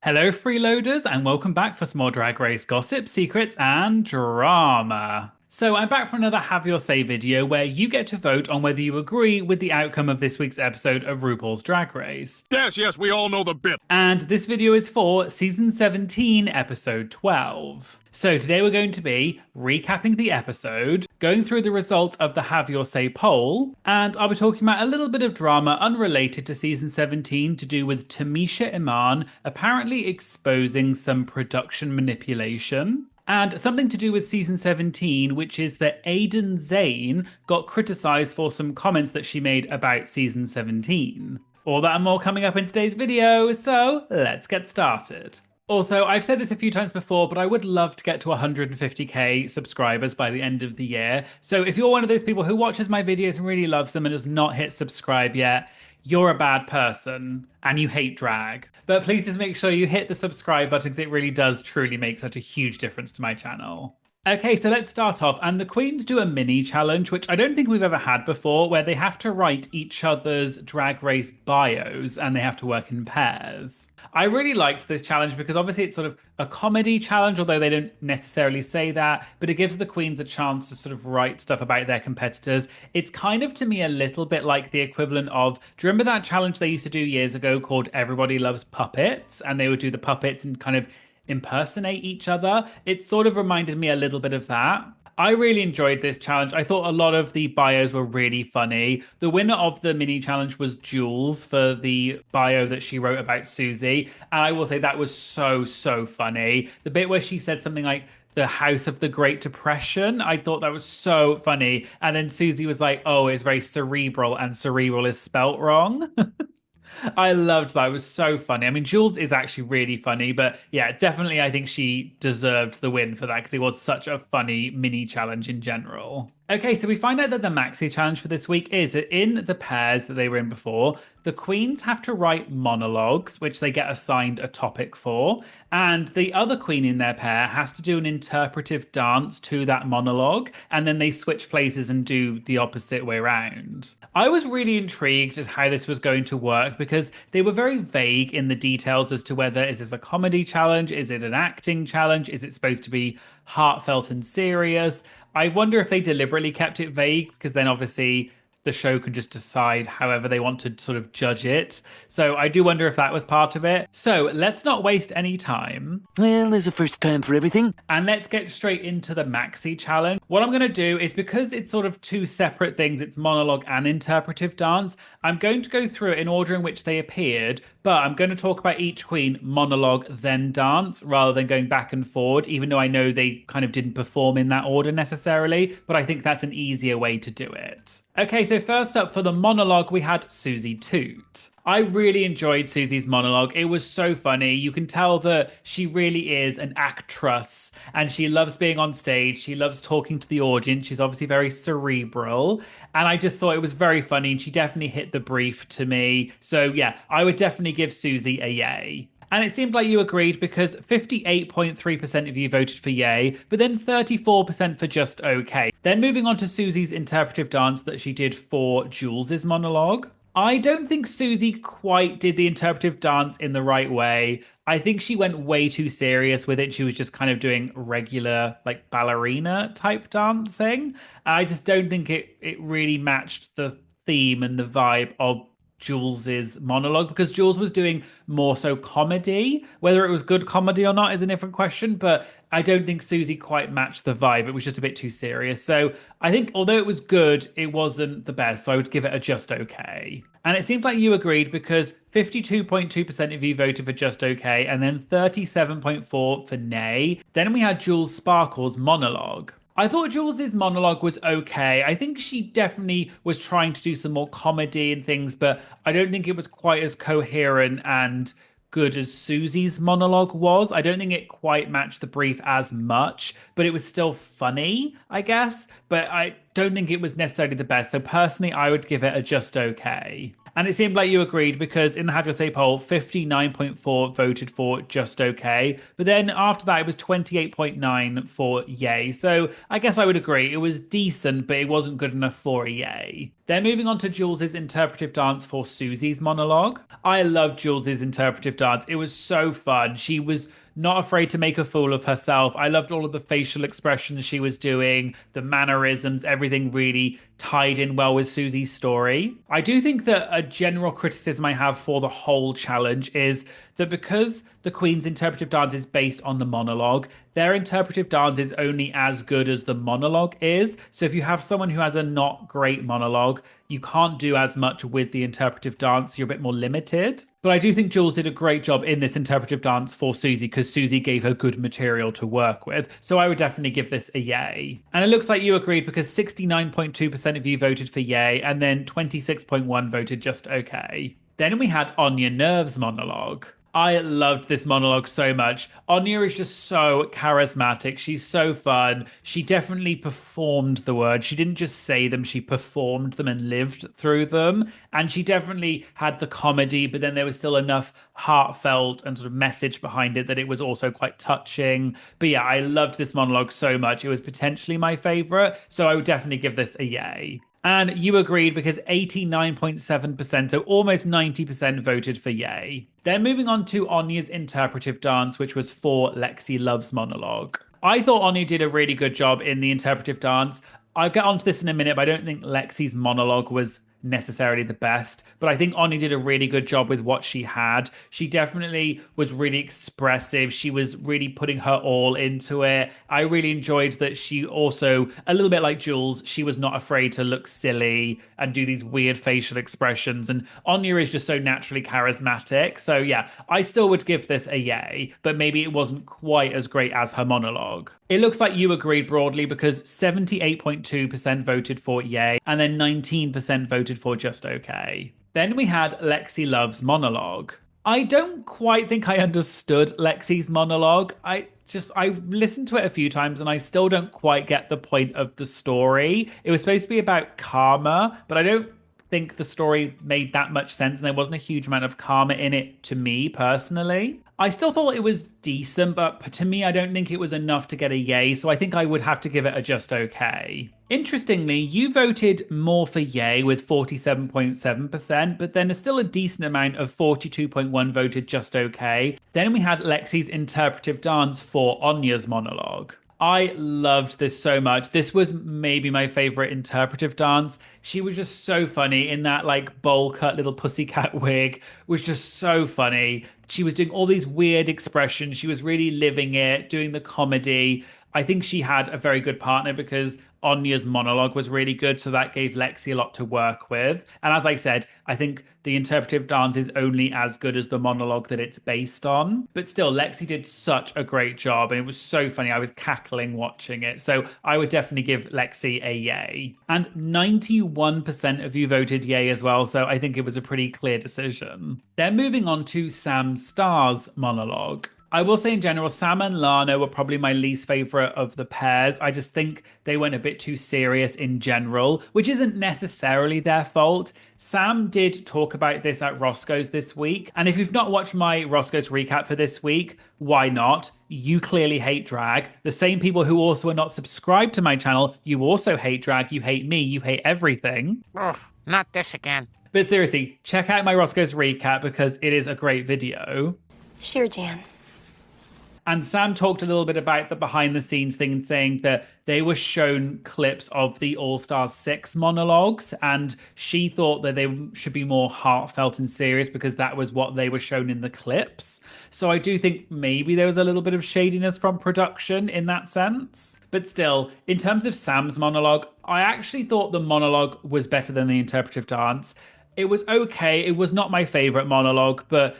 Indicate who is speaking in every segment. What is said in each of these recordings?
Speaker 1: Hello, freeloaders, and welcome back for some more Drag Race gossip, secrets, and drama. So, I'm back for another Have Your Say video where you get to vote on whether you agree with the outcome of this week's episode of RuPaul's Drag Race.
Speaker 2: Yes, we all know the bit.
Speaker 1: And this video is for season 17, episode 12. So today we're going to be recapping the episode, going through the results of the Have Your Say poll, and I'll be talking about a little bit of drama unrelated to season 17 to do with Tamisha Iman apparently exposing some production manipulation. And something to do with season 17, which is that Aiden Zhane got criticised for some comments that she made about season 17. All that and more coming up in today's video, so let's get started. Also, I've said this a few times before, but I would love to get to 150k subscribers by the end of the year. So if you're one of those people who watches my videos and really loves them and has not hit subscribe yet, you're a bad person and you hate drag. But please just make sure you hit the subscribe button because it really does truly make such a huge difference to my channel. Okay, so let's start off. And the queens do a mini challenge, which I don't think we've ever had before, where they have to write each other's drag race bios and they have to work in pairs. I really liked this challenge because obviously it's sort of a comedy challenge, although they don't necessarily say that, but it gives the queens a chance to sort of write stuff about their competitors. It's kind of, to me, a little bit like the equivalent of, do you remember that challenge they used to do years ago called Everybody Loves Puppets? And they would do the puppets and kind of impersonate each other. It sort of reminded me a little bit of that. I really enjoyed this challenge. I thought a lot of the bios were really funny. The winner of the mini challenge was Jules for the bio that she wrote about Susie. And I will say that was so funny. The bit where she said something like, the House of the Great Depression. I thought that was so funny. And then Susie was like, oh, it's very cerebral and cerebral is spelt wrong. I loved that. It was so funny. I mean, Jules is actually really funny, but yeah, definitely I think she deserved the win for that because it was such a funny mini challenge in general. Okay, so we find out that the maxi challenge for this week is that in the pairs that they were in before, the queens have to write monologues, which they get assigned a topic for, and the other queen in their pair has to do an interpretive dance to that monologue, and then they switch places and do the opposite way around. I was really intrigued at how this was going to work because they were very vague in the details as to whether is this a comedy challenge, is it an acting challenge, is it supposed to be heartfelt and serious. I wonder if they deliberately kept it vague because then obviously the show can just decide however they want to sort of judge it. So I do wonder if that was part of it. So let's not waste any time.
Speaker 3: Well, there's a first time for everything.
Speaker 1: And let's get straight into the maxi challenge. What I'm going to do is, because it's sort of two separate things, it's monologue and interpretive dance, I'm going to go through it in order in which they appeared, but I'm going to talk about each queen monologue, then dance, rather than going back and forward, even though I know they kind of didn't perform in that order necessarily, but I think that's an easier way to do it. Okay, so first up for the monologue, we had Susie Toot. I really enjoyed Susie's monologue. It was so funny. You can tell that she really is an actress and she loves being on stage. She loves talking to the audience. She's obviously very cerebral. And I just thought it was very funny and she definitely hit the brief to me. So yeah, I would definitely give Susie a yay. And it seemed like you agreed because 58.3% of you voted for yay, but then 34% for just okay. Then moving on to Susie's interpretive dance that she did for Jules's monologue. I don't think Susie quite did the interpretive dance in the right way. I think she went way too serious with it. She was just kind of doing regular, like, ballerina type dancing. I just don't think it really matched the theme and the vibe of Jules's monologue because Jules was doing more so comedy. Whether it was good comedy or not is a different question, but I don't think Susie quite matched the vibe. It was just a bit too serious. So I think although it was good, it wasn't the best. So I would give it a just okay. And it seems like you agreed because 52.2% of you voted for just okay and then 37.4% for nay. Then we had Jules Sparkle's monologue. I thought Jules's monologue was okay. I think she definitely was trying to do some more comedy and things, but I don't think it was quite as coherent and good as Susie's monologue was. I don't think it quite matched the brief as much, but it was still funny, I guess. But I don't think it was necessarily the best. So personally, I would give it a just okay. And it seemed like you agreed because in the Have Your Say poll, 59.4 voted for just okay. But then after that, it was 28.9 for yay. So I guess I would agree. It was decent, but it wasn't good enough for a yay. Then moving on to Jules's interpretive dance for Susie's monologue. I loved Jules's interpretive dance. It was so fun. She was not afraid to make a fool of herself. I loved all of the facial expressions she was doing, the mannerisms, everything really tied in well with Susie's story. I do think that a general criticism I have for the whole challenge is that because the Queen's interpretive dance is based on the monologue, their interpretive dance is only as good as the monologue is. So if you have someone who has a not great monologue, you can't do as much with the interpretive dance. You're a bit more limited. But I do think Jules did a great job in this interpretive dance for Susie because Susie gave her good material to work with. So I would definitely give this a yay. And it looks like you agreed because 69.2% of you voted for yay and then 26.1% voted just okay. Then we had Anya Nerve's monologue. I loved this monologue so much. Anya is just so charismatic. She's so fun. She definitely performed the words. She didn't just say them, she performed them and lived through them. And she definitely had the comedy, but then there was still enough heartfelt and sort of message behind it that it was also quite touching. But yeah, I loved this monologue so much. It was potentially my favorite. So I would definitely give this a yay. And you agreed because 89.7%, so almost 90% voted for yay. Then moving on to Anya's interpretive dance, which was for Lexi Love's monologue. I thought Anya did a really good job in the interpretive dance. I'll get onto this in a minute, but I don't think Lexi's monologue was necessarily the best, but I think Anya did a really good job with what she had. She definitely was really expressive. She was really putting her all into it. I really enjoyed that she also, a little bit like Jules, she was not afraid to look silly and do these weird facial expressions. And Anya is just so naturally charismatic. So yeah, I still would give this a yay, but maybe it wasn't quite as great as her monologue. It looks like you agreed broadly because 78.2% voted for yay and then 19% voted for just okay. Then we had Lexi Love's monologue. I don't quite think I understood Lexi's monologue. I've listened to it a few times and I still don't quite get the point of the story. It was supposed to be about karma, but I don't think the story made that much sense and there wasn't a huge amount of karma in it to me personally. I still thought it was decent, but to me, I don't think it was enough to get a yay, so I think I would have to give it a just okay. Interestingly, you voted more for yay with 47.7%, but then there's still a decent amount of 42.1% voted just okay. Then we had Lexi's interpretive dance for Anya's monologue. I loved this so much. This was maybe my favorite interpretive dance. She was just so funny in that like bowl cut little pussycat wig, was just so funny. She was doing all these weird expressions. She was really living it, doing the comedy. I think she had a very good partner because Anya's monologue was really good, so that gave Lexi a lot to work with. And as I said, I think the interpretive dance is only as good as the monologue that it's based on. But still, Lexi did such a great job, and it was so funny. I was cackling watching it. So I would definitely give Lexi a yay. And 91% of you voted yay as well, so I think it was a pretty clear decision. Then moving on to Sam Starr's monologue. I will say in general, Sam and Lana were probably my least favorite of the pairs. I just think they went a bit too serious in general, which isn't necessarily their fault. Sam did talk about this at Roscoe's this week. And if you've not watched my Roscoe's recap for this week, why not? You clearly hate drag. The same people who also are not subscribed to my channel, you also hate drag. You hate me. You hate everything.
Speaker 2: Oh, not this again.
Speaker 1: But seriously, check out my Roscoe's recap because it is a great video.
Speaker 4: Sure, Jan.
Speaker 1: And Sam talked a little bit about the behind the scenes thing and saying that they were shown clips of the All Stars 6 monologues and she thought that they should be more heartfelt and serious because that was what they were shown in the clips. So I do think maybe there was a little bit of shadiness from production in that sense. But still, in terms of Sam's monologue, I actually thought the monologue was better than the interpretive dance. It was okay. It was not my favorite monologue, but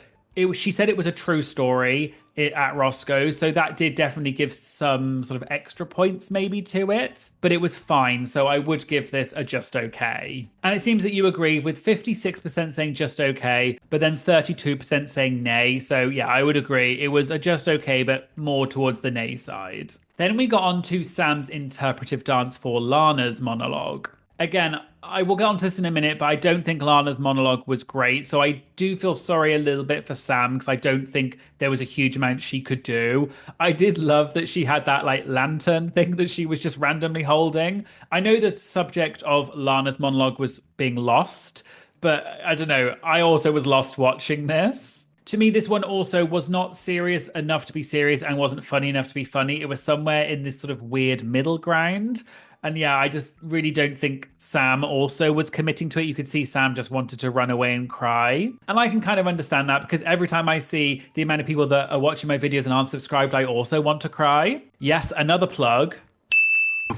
Speaker 1: she said it was a true story at Roscoe, so that did definitely give some sort of extra points maybe to it, but it was fine, so I would give this a just okay. And it seems that you agree with 56% saying just okay, but then 32% saying nay, so yeah, I would agree. It was a just okay, but more towards the nay side. Then we got on to Sam's interpretive dance for Lana's monologue. Again, I will get onto this in a minute, but I don't think Lana's monologue was great. So I do feel sorry a little bit for Sam because I don't think there was a huge amount she could do. I did love that she had that like lantern thing that she was just randomly holding. I know the subject of Lana's monologue was being lost, but I don't know. I also was lost watching this. To me, this one also was not serious enough to be serious and wasn't funny enough to be funny. It was somewhere in this sort of weird middle ground. And yeah, I just really don't think Sam also was committing to it. You could see Sam just wanted to run away and cry. And I can kind of understand that because every time I see the amount of people that are watching my videos and aren't subscribed, I also want to cry. Yes, another plug.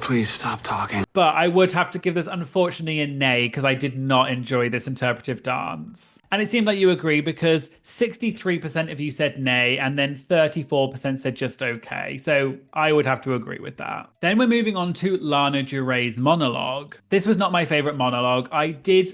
Speaker 3: Please stop talking.
Speaker 1: But I would have to give this, unfortunately, a nay because I did not enjoy this interpretive dance. And it seemed like you agree because 63% of you said nay and then 34% said just okay. So I would have to agree with that. Then we're moving on to Lana Del Rey's monologue. This was not my favorite monologue. I did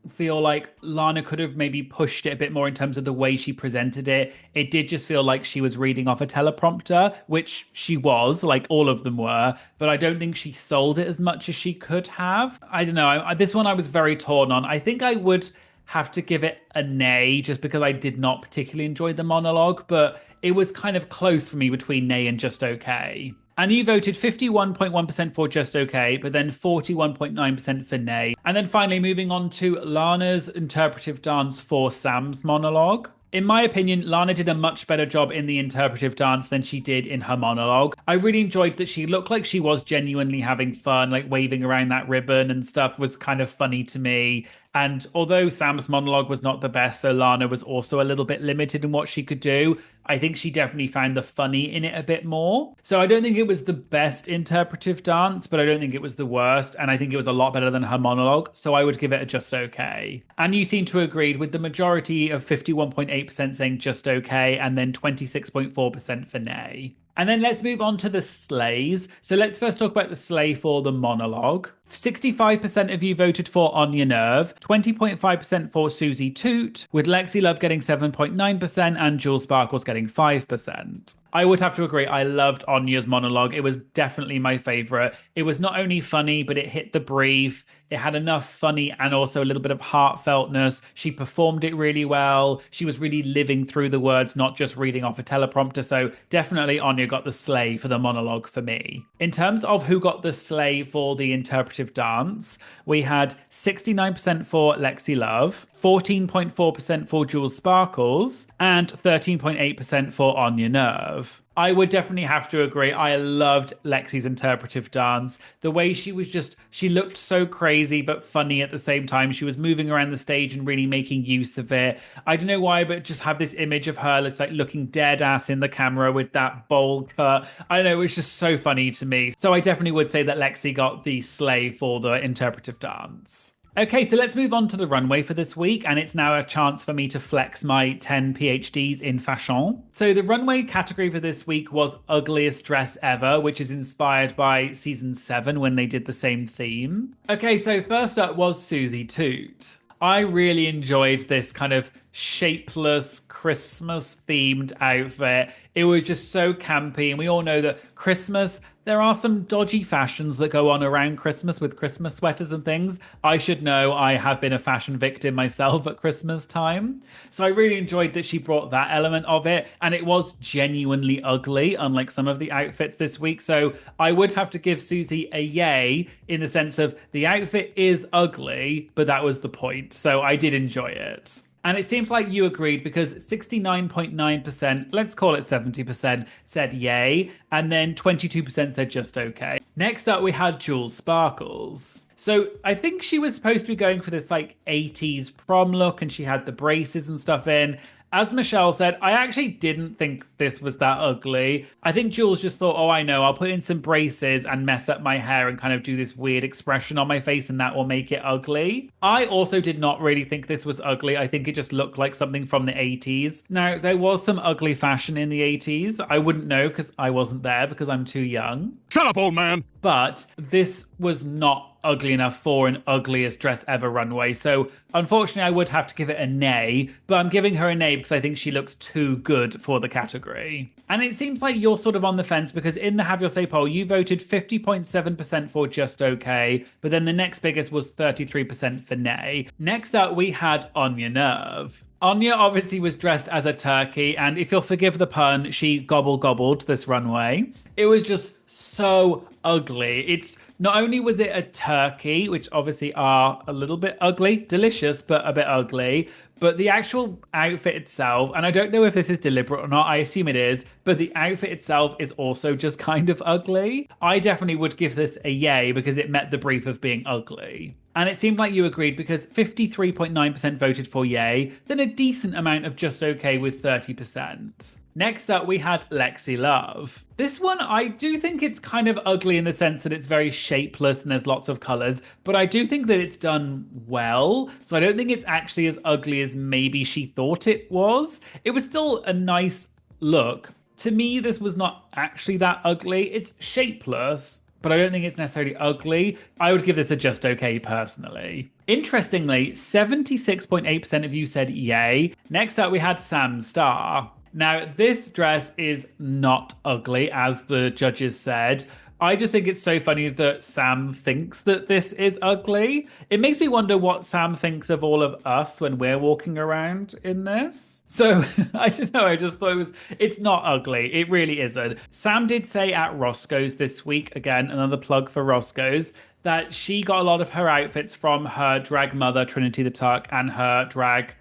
Speaker 1: feel like Lana could have maybe pushed it a bit more in terms of the way she presented it. It did just feel like she was reading off a teleprompter, which she was, like all of them were, but I don't think she sold it as much as she could have. I don't know. This one I was very torn on. I think I would have to give it a nay just because I did not particularly enjoy the monologue, but it was kind of close for me between nay and just okay. And you voted 51.1% for just okay, but then 41.9% for nay. And then finally moving on to Lana's interpretive dance for Sam's monologue. In my opinion, Lana did a much better job in the interpretive dance than she did in her monologue. I really enjoyed that she looked like she was genuinely having fun, like waving around that ribbon and stuff was kind of funny to me. And although Sam's monologue was not the best, so Lana was also a little bit limited in what she could do, I think she definitely found the funny in it a bit more. So I don't think it was the best interpretive dance, but I don't think it was the worst. And I think it was a lot better than her monologue. So I would give it a just okay. And you seem to agree with the majority of 51.8% saying just okay, and then 26.4% for nay. And then let's move on to the slays. So let's first talk about the slay for the monologue. 65% of you voted for On Your Nerve, 20.5% for Susie Toot, with Lexi Love getting 7.9% and Jules Sparkles getting 5%. I would have to agree, I loved Anya's monologue. It was definitely my favourite. It was not only funny, but it hit the brief. It had enough funny and also a little bit of heartfeltness. She performed it really well. She was really living through the words, not just reading off a teleprompter. So definitely Anya got the slay for the monologue for me. In terms of who got the slay for the interpretive dance, we had 69% for Lexi Love, 14.4% for Jules Sparkles, and 13.8% for On Your Nerve. I would definitely have to agree. I loved Lexi's interpretive dance. The way she looked so crazy but funny at the same time. She was moving around the stage and really making use of it. I don't know why, but just have this image of her like looking dead ass in the camera with that bowl cut. I don't know, it was just so funny to me. So I definitely would say that Lexi got the slay for the interpretive dance. Okay, so let's move on to the runway for this week, and it's now a chance for me to flex my 10 PhDs in fashion. So the runway category for this week was Ugliest Dress Ever, which is inspired by season 7 when they did the same theme. Okay, so first up was Susie Toot. I really enjoyed this kind of shapeless Christmas themed outfit. It was just so campy, and we all know that Christmas, there are some dodgy fashions that go on around Christmas with Christmas sweaters and things. I should know, I have been a fashion victim myself at Christmas time. So I really enjoyed that she brought that element of it, and it was genuinely ugly, unlike some of the outfits this week. So I would have to give Susie a yay in the sense of the outfit is ugly, but that was the point. So I did enjoy it. And it seems like you agreed because 69.9%, let's call it 70%, said yay, and then 22% said just okay. Next up, we had Jules Sparkles. So I think she was supposed to be going for this like 80s prom look, and she had the braces and stuff in. As Michelle said, I actually didn't think this was that ugly. I think Jules just thought, oh, I know, I'll put in some braces and mess up my hair and kind of do this weird expression on my face and that will make it ugly. I also did not really think this was ugly. I think it just looked like something from the 80s. Now, there was some ugly fashion in the 80s. I wouldn't know because I wasn't there because I'm too young.
Speaker 2: Shut up, old man!
Speaker 1: But this was not ugly enough for an ugliest dress ever runway. So unfortunately, I would have to give it a nay, but I'm giving her a nay because I think she looks too good for the category. And it seems like you're sort of on the fence because in the Have Your Say poll, you voted 50.7% for just okay, but then the next biggest was 33% for nay. Next up, we had On Your Nerve. Anya obviously was dressed as a turkey, and if you'll forgive the pun, she gobbled this runway. It was just so ugly. It's not only was it a turkey, which obviously are a little bit ugly, delicious, but a bit ugly, but the actual outfit itself, and I don't know if this is deliberate or not, I assume it is, but the outfit itself is also just kind of ugly. I definitely would give this a yay because it met the brief of being ugly. And it seemed like you agreed because 53.9% voted for yay, then a decent amount of just okay with 30%. Next up, we had Lexi Love. This one, I do think it's kind of ugly in the sense that it's very shapeless and there's lots of colors, but I do think that it's done well. So I don't think it's actually as ugly as maybe she thought it was. It was still a nice look. To me, this was not actually that ugly. It's shapeless, but I don't think it's necessarily ugly. I would give this a just okay personally. Interestingly, 76.8% of you said yay. Next up, we had Sam Starr. Now, this dress is not ugly, as the judges said. I just think it's so funny that Sam thinks that this is ugly. It makes me wonder what Sam thinks of all of us when we're walking around in this. So, I don't know, I just thought it's not ugly. It really isn't. Sam did say at Roscoe's this week, again, another plug for Roscoe's, that she got a lot of her outfits from her drag mother, Trinity the Tuck, and her drag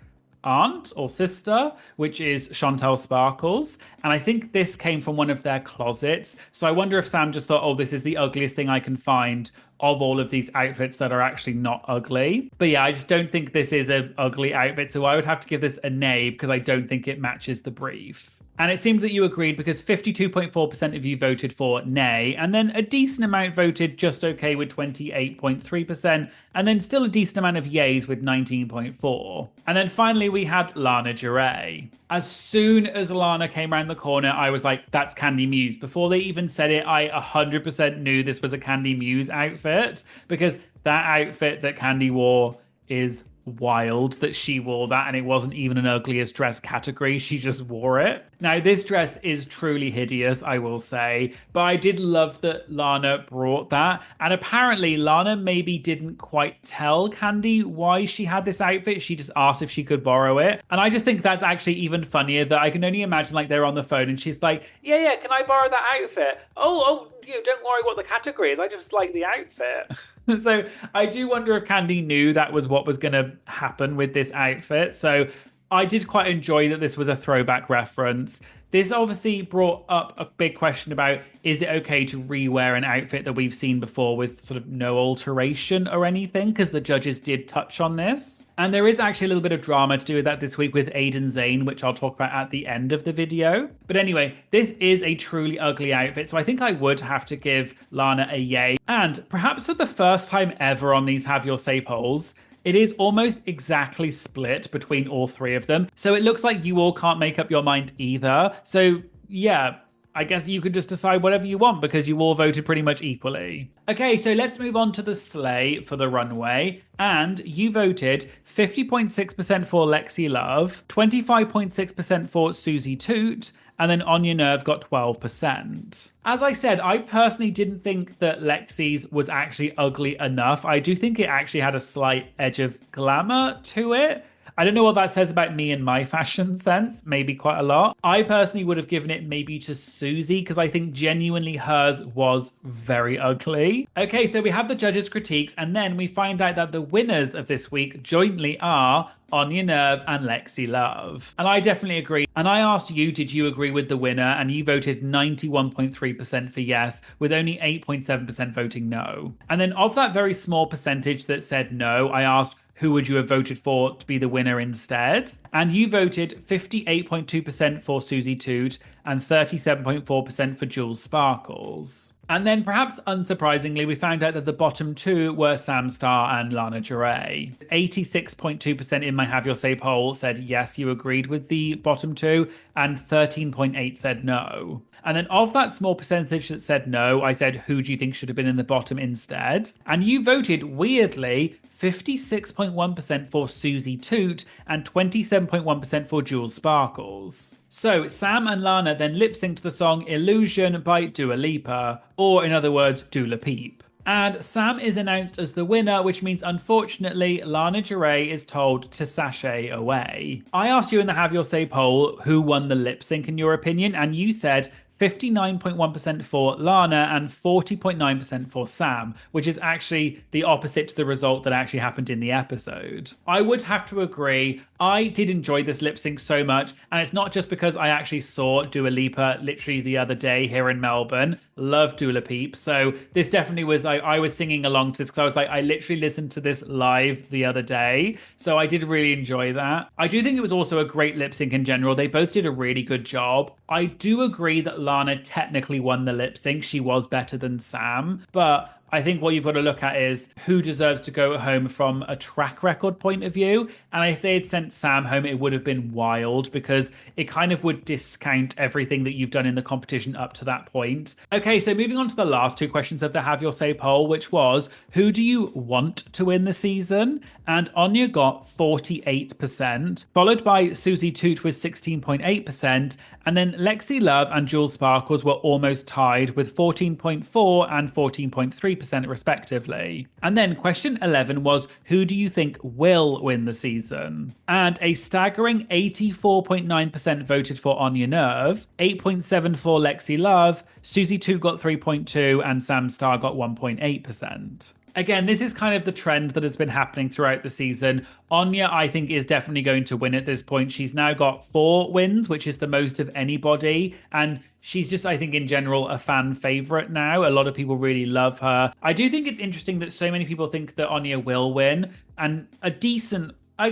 Speaker 1: aunt or sister, which is Chantel Sparkles. And I think this came from one of their closets. So I wonder if Sam just thought, oh, this is the ugliest thing I can find of all of these outfits that are actually not ugly. But yeah, I just don't think this is an ugly outfit. So I would have to give this a nay because I don't think it matches the brief. And it seemed that you agreed because 52.4% of you voted for nay, and then a decent amount voted just okay with 28.3%, and then still a decent amount of yays with 19.4%. And then finally we had Lana Gerey. As soon as Lana came around the corner, I was like, that's Candy Muse. Before they even said it, I 100% knew this was a Candy Muse outfit because that outfit that Candy wore is wild that she wore that, and it wasn't even an ugliest dress category. She just wore it. Now, this dress is truly hideous, I will say, but I did love that Lana brought that. And apparently, Lana maybe didn't quite tell Candy why she had this outfit. She just asked if she could borrow it. And I just think that's actually even funnier that I can only imagine like they're on the phone and she's like, yeah, can I borrow that outfit? Oh, don't worry what the category is. I just like the outfit. So I do wonder if Candy knew that was what was going to happen with this outfit. So I did quite enjoy that this was a throwback reference. This obviously brought up a big question about, is it okay to rewear an outfit that we've seen before with sort of no alteration or anything? Because the judges did touch on this. And there is actually a little bit of drama to do with that this week with Aiden Zhane, which I'll talk about at the end of the video. But anyway, this is a truly ugly outfit. So I think I would have to give Lana a yay. And perhaps for the first time ever on these Have Your Say polls, it is almost exactly split between all three of them. So it looks like you all can't make up your mind either. So yeah, I guess you could just decide whatever you want because you all voted pretty much equally. Okay, so let's move on to the sleigh for the runway. And you voted 50.6% for Lexi Love, 25.6% for Susie Toot, and then On Your Nerve got 12%. As I said, I personally didn't think that Lexi's was actually ugly enough. I do think it actually had a slight edge of glamour to it. I don't know what that says about me and my fashion sense, maybe quite a lot. I personally would have given it maybe to Susie because I think genuinely hers was very ugly. Okay, so we have the judges' critiques and then we find out that the winners of this week jointly are On Your Nerve and Lexi Love. And I definitely agree. And I asked you, did you agree with the winner? And you voted 91.3% for yes, with only 8.7% voting no. And then of that very small percentage that said no, I asked, who would you have voted for to be the winner instead? And you voted 58.2% for Susie Toot and 37.4% for Jules Sparkles. And then, perhaps unsurprisingly, we found out that the bottom two were Sam Starr and Lana Del 86.2% in my Have Your Say poll said yes, you agreed with the bottom two, and 13.8% said no. And then of that small percentage that said no, I said, who do you think should have been in the bottom instead? And you voted, weirdly, 56.1% for Susie Toot and 27.1% for Jules Sparkles. So Sam and Lana then lip-synced the song Illusion by Dua Lipa, or in other words, Dula Peep. And Sam is announced as the winner, which means unfortunately Lana Del Rey is told to sashay away. I asked you in the Have Your Say poll who won the lip sync in your opinion, and you said 59.1% for Lana and 40.9% for Sam, which is actually the opposite to the result that actually happened in the episode. I would have to agree, I did enjoy this lip sync so much, and it's not just because I actually saw Dua Lipa literally the other day here in Melbourne. Love Dula Peep, so this definitely was, I was singing along to this because I was like, I literally listened to this live the other day, so I did really enjoy that. I do think it was also a great lip sync in general. They both did a really good job. I do agree that Lana technically won the lip sync. She was better than Sam, but I think what you've got to look at is who deserves to go home from a track record point of view. And if they had sent Sam home, it would have been wild because it kind of would discount everything that you've done in the competition up to that point. Okay, so moving on to the last two questions of the Have Your Say poll, which was, who do you want to win the season? And Anya got 48%, followed by Susie Toot with 16.8%, and then Lexi Love and Jules Sparkles were almost tied with 14.4 and 14.3% respectively. And then question 11 was, who do you think will win the season? And a staggering 84.9% voted for Anya Nerve, 8.7% for Lexi Love, Susie Toot got 3.2%, and Sam Starr got 1.8%. Again, this is kind of the trend that has been happening throughout the season. Anya, I think, is definitely going to win at this point. She's now got 4 wins, which is the most of anybody. And she's just, I think, in general, a fan favorite now. A lot of people really love her. I do think it's interesting that so many people think that Anya will win. And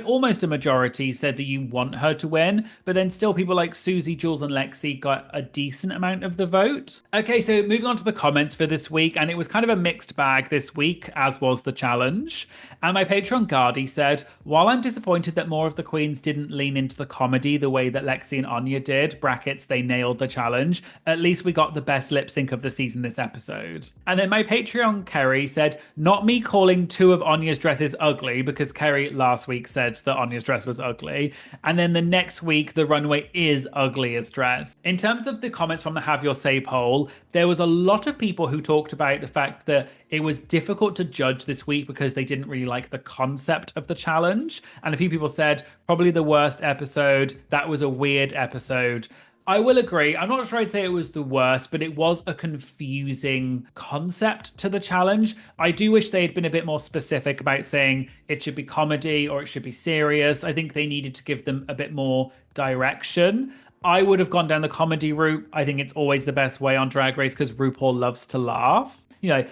Speaker 1: almost a majority said that you want her to win, but then still people like Susie, Jules, and Lexi got a decent amount of the vote. Okay, so moving on to the comments for this week, and it was kind of a mixed bag this week, as was the challenge. And my Patreon Gardy said, while I'm disappointed that more of the queens didn't lean into the comedy the way that Lexi and Anya did, brackets, they nailed the challenge, at least we got the best lip sync of the season this episode. And then my Patreon Kerry said, not me calling 2 of Anya's dresses ugly, because Kerry last week said that Anya's dress was ugly. And then the next week, the runway is Ugliest Dress. In terms of the comments from the Have Your Say poll, there was a lot of people who talked about the fact that it was difficult to judge this week because they didn't really like the concept of the challenge. And a few people said, probably the worst episode. That was a weird episode. I will agree. I'm not sure I'd say it was the worst, but it was a confusing concept to the challenge. I do wish they had been a bit more specific about saying it should be comedy or it should be serious. I think they needed to give them a bit more direction. I would have gone down the comedy route. I think it's always the best way on Drag Race because RuPaul loves to laugh. You know,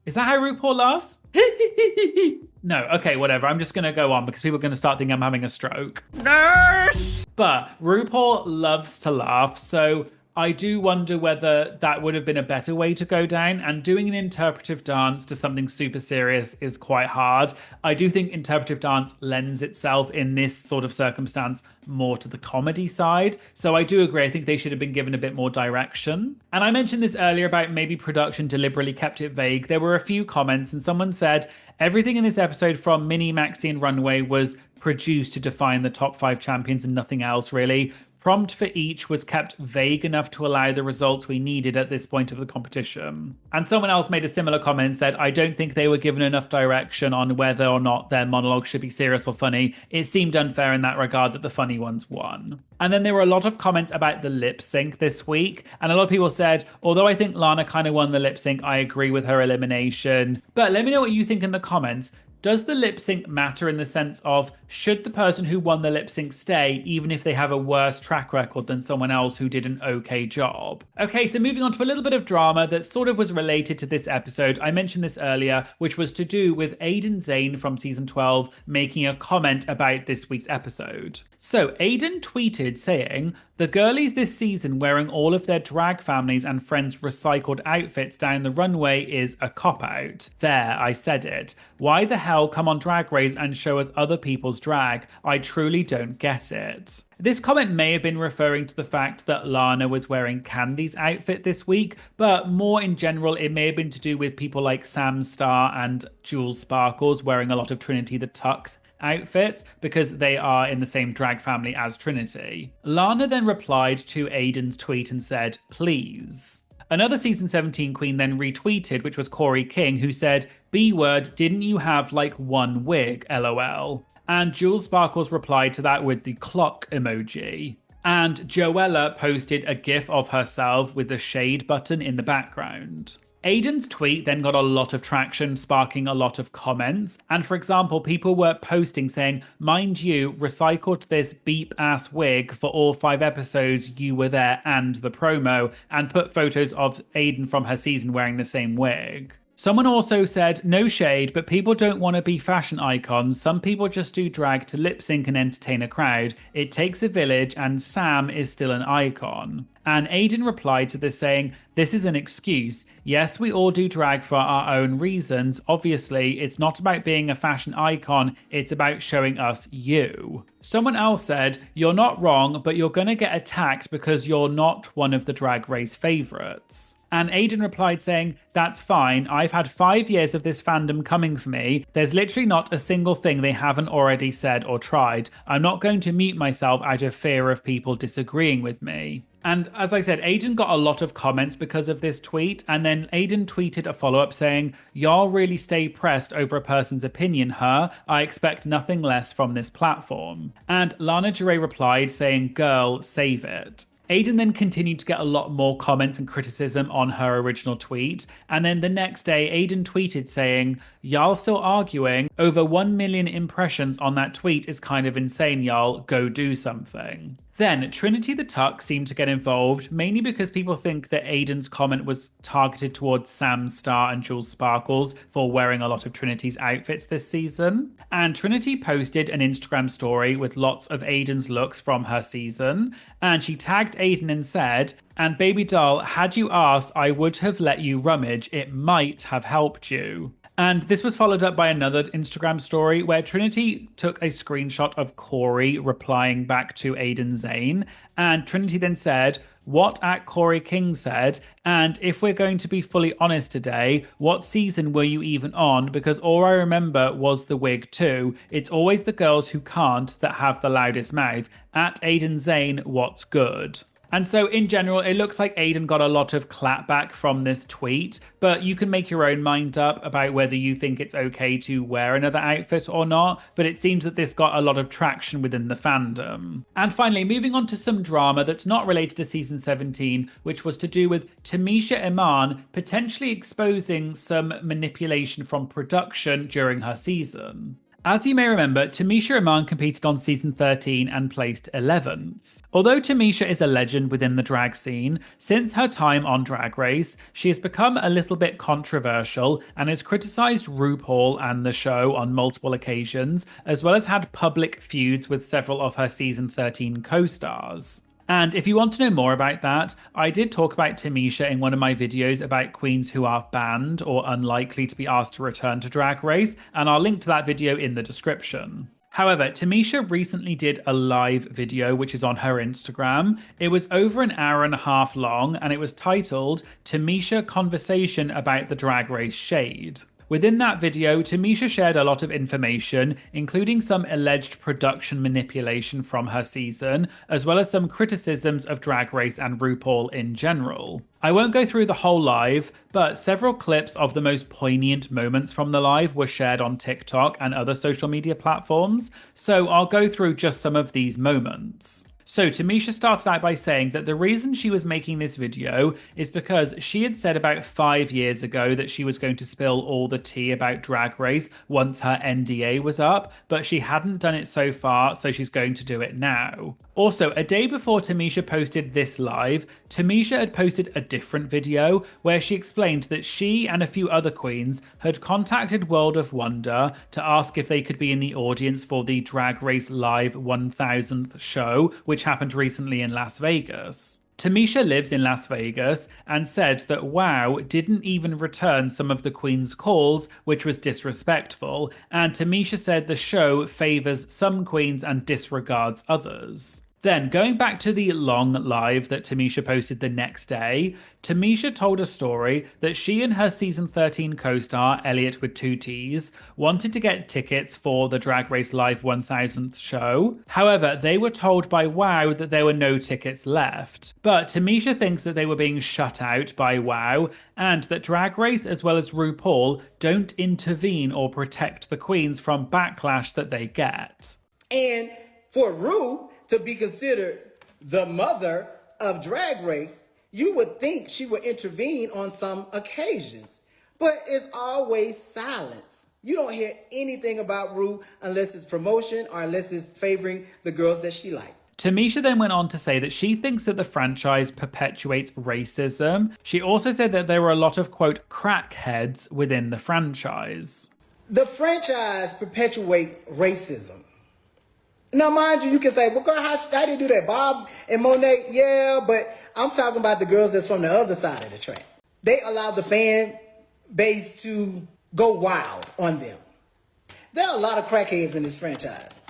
Speaker 1: is that how RuPaul laughs? No, okay, whatever. I'm just going to go on because people are going to start thinking I'm having a stroke. Nurse! But RuPaul loves to laugh, so I do wonder whether that would have been a better way to go down. And doing an interpretive dance to something super serious is quite hard. I do think interpretive dance lends itself in this sort of circumstance more to the comedy side. So I do agree. I think they should have been given a bit more direction. And I mentioned this earlier about maybe production deliberately kept it vague. There were a few comments and someone said, everything in this episode from Mini, Maxi, and Runway was produced to define the top 5 champions and nothing else, really. Prompt for each was kept vague enough to allow the results we needed at this point of the competition. And someone else made a similar comment and said, I don't think they were given enough direction on whether or not their monologue should be serious or funny. It seemed unfair in that regard that the funny ones won. And then there were a lot of comments about the lip sync this week. And a lot of people said, although I think Lana kind of won the lip sync, I agree with her elimination. But let me know what you think in the comments. Does the lip sync matter in the sense of, should the person who won the lip sync stay even if they have a worse track record than someone else who did an okay job? Okay, so moving on to a little bit of drama that sort of was related to this episode. I mentioned this earlier, which was to do with Aiden Zhane from season 12 making a comment about this week's episode. So Aiden tweeted saying, "The girlies this season wearing all of their drag families and friends' recycled outfits down the runway is a cop-out. There, I said it. Why the hell come on Drag Race and show us other people's drag? I truly don't get it." This comment may have been referring to the fact that Lana was wearing Candy's outfit this week, but more in general, it may have been to do with people like Sam Star and Jules Sparkles wearing a lot of Trinity the Tuck's outfits because they are in the same drag family as Trinity. Lana then replied to Aiden's tweet and said, "Please." Another season 17 queen then retweeted, which was Corey King, who said, "B-word, didn't you have like one wig, lol?" And Jules Sparkles replied to that with the clock emoji. And Joella posted a gif of herself with the shade button in the background. Aiden's tweet then got a lot of traction, sparking a lot of comments. And for example, people were posting saying, "Mind you, recycled this beep-ass wig for all 5 episodes you were there and the promo," and put photos of Aiden from her season wearing the same wig. Someone also said, "No shade, but people don't want to be fashion icons. Some people just do drag to lip sync and entertain a crowd. It takes a village and Sam is still an icon." And Aiden replied to this saying, "This is an excuse. Yes, we all do drag for our own reasons. Obviously, it's not about being a fashion icon, it's about showing us you." Someone else said, "You're not wrong, but you're gonna get attacked because you're not one of the Drag Race favorites." And Aiden replied saying, "That's fine. I've had 5 years of this fandom coming for me. There's literally not a single thing they haven't already said or tried. I'm not going to mute myself out of fear of people disagreeing with me." And as I said, Aiden got a lot of comments because of this tweet. And then Aiden tweeted a follow-up saying, "Y'all really stay pressed over a person's opinion, huh? I expect nothing less from this platform." And Lana Del Rey replied saying, "Girl, save it." Aiden then continued to get a lot more comments and criticism on her original tweet. And then the next day, Aiden tweeted saying, "Y'all still arguing? Over 1 million impressions on that tweet is kind of insane, y'all. Go do something." Then Trinity the Tuck seemed to get involved, mainly because people think that Aiden's comment was targeted towards Sam Star and Jules Sparkles for wearing a lot of Trinity's outfits this season. And Trinity posted an Instagram story with lots of Aiden's looks from her season, and she tagged Aiden and said, "And baby doll, had you asked, I would have let you rummage. It might have helped you." And this was followed up by another Instagram story where Trinity took a screenshot of Corey replying back to Aiden Zhane. And Trinity then said, "What at Corey King said, and if we're going to be fully honest today, what season were you even on? Because all I remember was the wig too. It's always the girls who can't that have the loudest mouth. At Aiden Zhane, what's good?" And so in general, it looks like Aiden got a lot of clapback from this tweet, but you can make your own mind up about whether you think it's okay to wear another outfit or not, but it seems that this got a lot of traction within the fandom. And finally, moving on to some drama that's not related to season 17, which was to do with Tamisha Iman potentially exposing some manipulation from production during her season. As you may remember, Tamisha Iman competed on season 13 and placed 11th. Although Tamisha is a legend within the drag scene, since her time on Drag Race, she has become a little bit controversial and has criticised RuPaul and the show on multiple occasions, as well as had public feuds with several of her season 13 co-stars. And if you want to know more about that, I did talk about Tamisha in one of my videos about queens who are banned or unlikely to be asked to return to Drag Race, and I'll link to that video in the description. However, Tamisha recently did a live video, which is on her Instagram. It was over an hour and a half long, and it was titled Tamisha Conversation About the Drag Race Shade. Within that video, Tamisha shared a lot of information, including some alleged production manipulation from her season, as well as some criticisms of Drag Race and RuPaul in general. I won't go through the whole live, but several clips of the most poignant moments from the live were shared on TikTok and other social media platforms, so I'll go through just some of these moments. So Tamisha started out by saying that the reason she was making this video is because she had said about 5 years ago that she was going to spill all the tea about Drag Race once her NDA was up, but she hadn't done it so far, so she's going to do it now. Also, a day before Tamisha posted this live, Tamisha had posted a different video where she explained that she and a few other queens had contacted World of Wonder to ask if they could be in the audience for the Drag Race Live 1000th show, which happened recently in Las Vegas. Tamisha lives in Las Vegas and said that WOW didn't even return some of the Queen's calls, which was disrespectful, and Tamisha said the show favours some queens and disregards others. Then, going back to the long live that Tamisha posted the next day, Tamisha told a story that she and her season 13 co-star, Elliot with 2 T's, wanted to get tickets for the Drag Race Live 1000th show. However, they were told by WOW that there were no tickets left. But Tamisha thinks that they were being shut out by WOW and that Drag Race as well as RuPaul don't intervene or protect the queens from backlash that they get.
Speaker 2: And for Ru to be considered the mother of Drag Race, you would think she would intervene on some occasions. But it's always silence. You don't hear anything about Ru unless it's promotion or unless it's favoring the girls that she likes.
Speaker 1: Tamisha then went on to say that she thinks that the franchise perpetuates racism. She also said that there were a lot of, quote, crackheads within the franchise.
Speaker 2: The franchise perpetuate racism. Now, mind you, you can say, well, girl, how did they do that? Bob and Monet, yeah, but I'm talking about the girls that's from the other side of the track. They allow the fan base to go wild on them. There are a lot of crackheads in this franchise.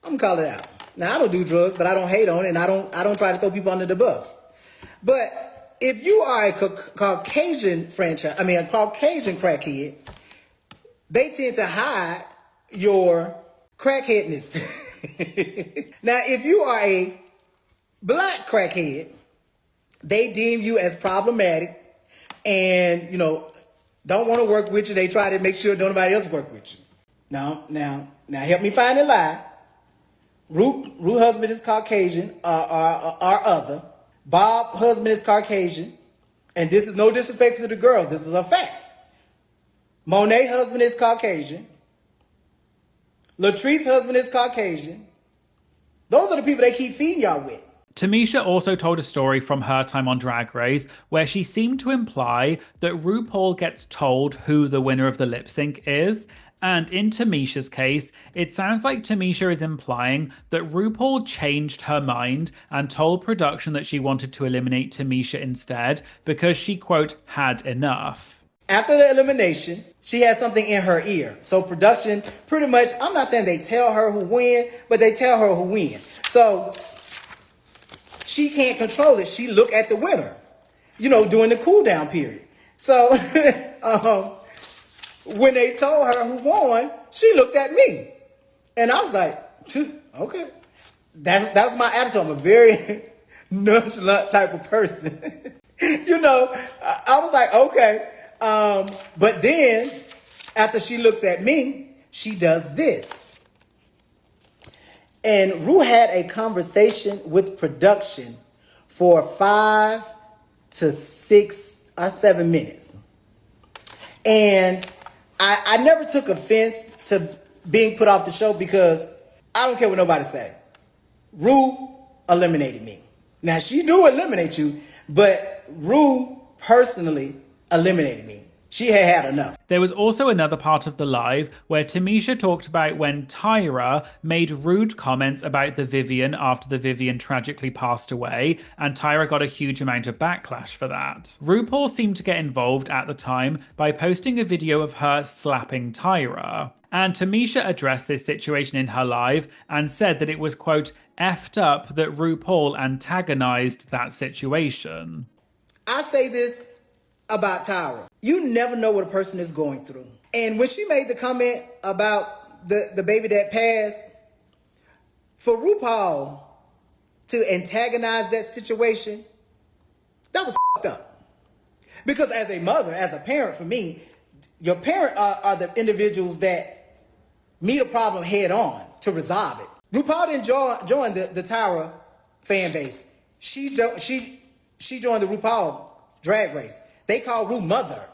Speaker 2: I'm gonna call it out. Now, I don't do drugs, but I don't hate on it, and I don't try to throw people under the bus. But if you are a Caucasian crackhead, they tend to hide your crackheadness. Now, if you are a black crackhead, they deem you as problematic and, don't want to work with you. They try to make sure nobody else work with you. Now, help me find a lie. Ru husband is Caucasian, or other. Bob husband is Caucasian. And this is no disrespect to the girls. This is a fact. Monet husband is Caucasian. Latrice's husband is Caucasian. Those are the people they keep feeding y'all with.
Speaker 1: Tamisha also told a story from her time on Drag Race where she seemed to imply that RuPaul gets told who the winner of the lip sync is. And in Tamisha's case, it sounds like Tamisha is implying that RuPaul changed her mind and told production that she wanted to eliminate Tamisha instead because she, quote, had enough.
Speaker 2: After the elimination, she had something in her ear. So production, pretty much, I'm not saying they tell her who win, but they tell her who win. So she can't control it. She look at the winner, during the cool down period. So when they told her who won, she looked at me. And I was like, okay. That was my attitude. I'm a very nonchalant type of person. I was like, okay. But then, after she looks at me, she does this. And Ru had a conversation with production for 5 to 6 or 7 minutes. And I never took offense to being put off the show because I don't care what nobody say. Ru eliminated me. Now, she do eliminate you, but Ru personally eliminated me. She had enough.
Speaker 1: There was also another part of the live where Tamisha talked about when Tyra made rude comments about the Vivienne after the Vivienne tragically passed away, and Tyra got a huge amount of backlash for that. RuPaul seemed to get involved at the time by posting a video of her slapping Tyra. And Tamisha addressed this situation in her live and said that it was, quote, effed up that RuPaul antagonized that situation.
Speaker 2: I say this about Tyra. You never know what a person is going through. And when she made the comment about the baby that passed, for RuPaul to antagonize that situation, that was fucked up. Because as a mother, as a parent, for me, your parent are the individuals that meet a problem head on to resolve it. RuPaul didn't join the Tyra fan base. She joined the RuPaul drag race. They call Ru mother.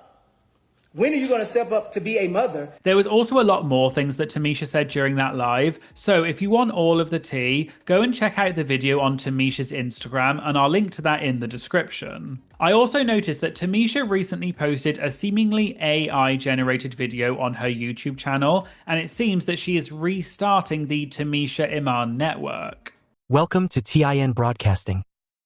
Speaker 2: When are you going to step up to be a mother?
Speaker 1: There was also a lot more things that Tamisha said during that live, so if you want all of the tea, go and check out the video on Tamisha's Instagram, and I'll link to that in the description. I also noticed that Tamisha recently posted a seemingly AI-generated video on her YouTube channel, and it seems that she is restarting the Tamisha Iman network.
Speaker 4: Welcome to TIN Broadcasting,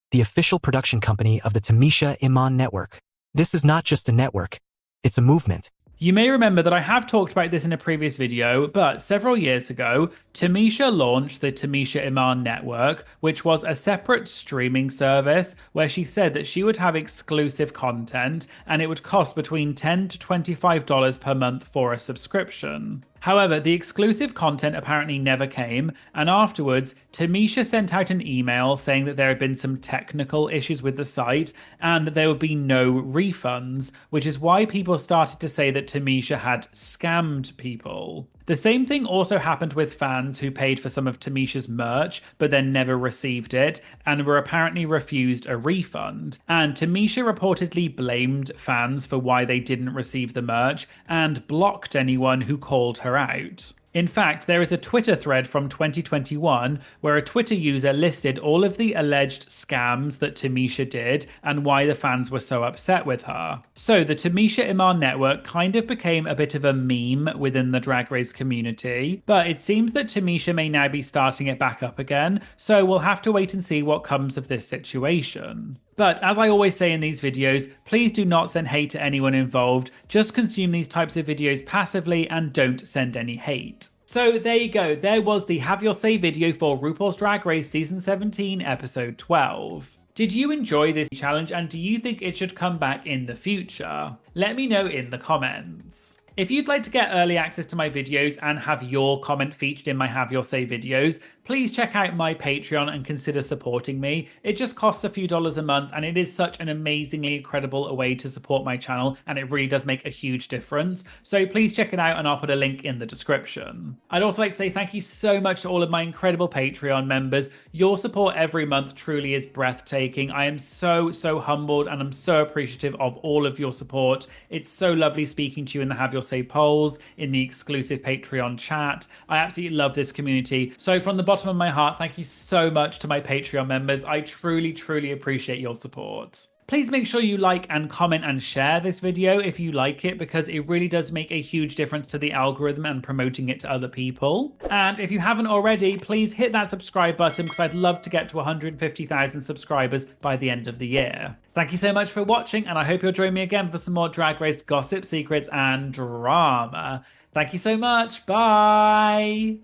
Speaker 4: the official production company of the Tamisha Iman network. This is not just a network. It's a movement.
Speaker 1: You may remember that I have talked about this in a previous video, but several years ago, Tamisha launched the Tamisha Iman Network, which was a separate streaming service where she said that she would have exclusive content and it would cost between $10 to $25 per month for a subscription. However, the exclusive content apparently never came, and afterwards, Tamisha sent out an email saying that there had been some technical issues with the site and that there would be no refunds, which is why people started to say that Tamisha had scammed people. The same thing also happened with fans who paid for some of Tamisha's merch but then never received it and were apparently refused a refund. And Tamisha reportedly blamed fans for why they didn't receive the merch and blocked anyone who called her out. In fact, there is a Twitter thread from 2021 where a Twitter user listed all of the alleged scams that Tamisha did and why the fans were so upset with her. So the Tamisha Iman network kind of became a bit of a meme within the Drag Race community, but it seems that Tamisha may now be starting it back up again, so we'll have to wait and see what comes of this situation. But as I always say in these videos, please do not send hate to anyone involved, just consume these types of videos passively and don't send any hate. So there you go, there was the Have Your Say video for RuPaul's Drag Race Season 17, Episode 12. Did you enjoy this challenge and do you think it should come back in the future? Let me know in the comments. If you'd like to get early access to my videos and have your comment featured in my Have Your Say videos, please check out my Patreon and consider supporting me. It just costs a few dollars a month and it is such an amazingly incredible way to support my channel and it really does make a huge difference. So please check it out and I'll put a link in the description. I'd also like to say thank you so much to all of my incredible Patreon members. Your support every month truly is breathtaking. I am so humbled and I'm so appreciative of all of your support. It's so lovely speaking to you in the Have Your Say polls, in the exclusive Patreon chat. I absolutely love this community. So from the bottom of my heart, thank you so much to my Patreon members. I truly appreciate your support. Please make sure you like and comment and share this video if you like it because it really does make a huge difference to the algorithm and promoting it to other people. And if you haven't already, please hit that subscribe button because I'd love to get to 150,000 subscribers by the end of the year. Thank you so much for watching and I hope you'll join me again for some more Drag Race gossip, secrets and drama. Thank you so much. Bye!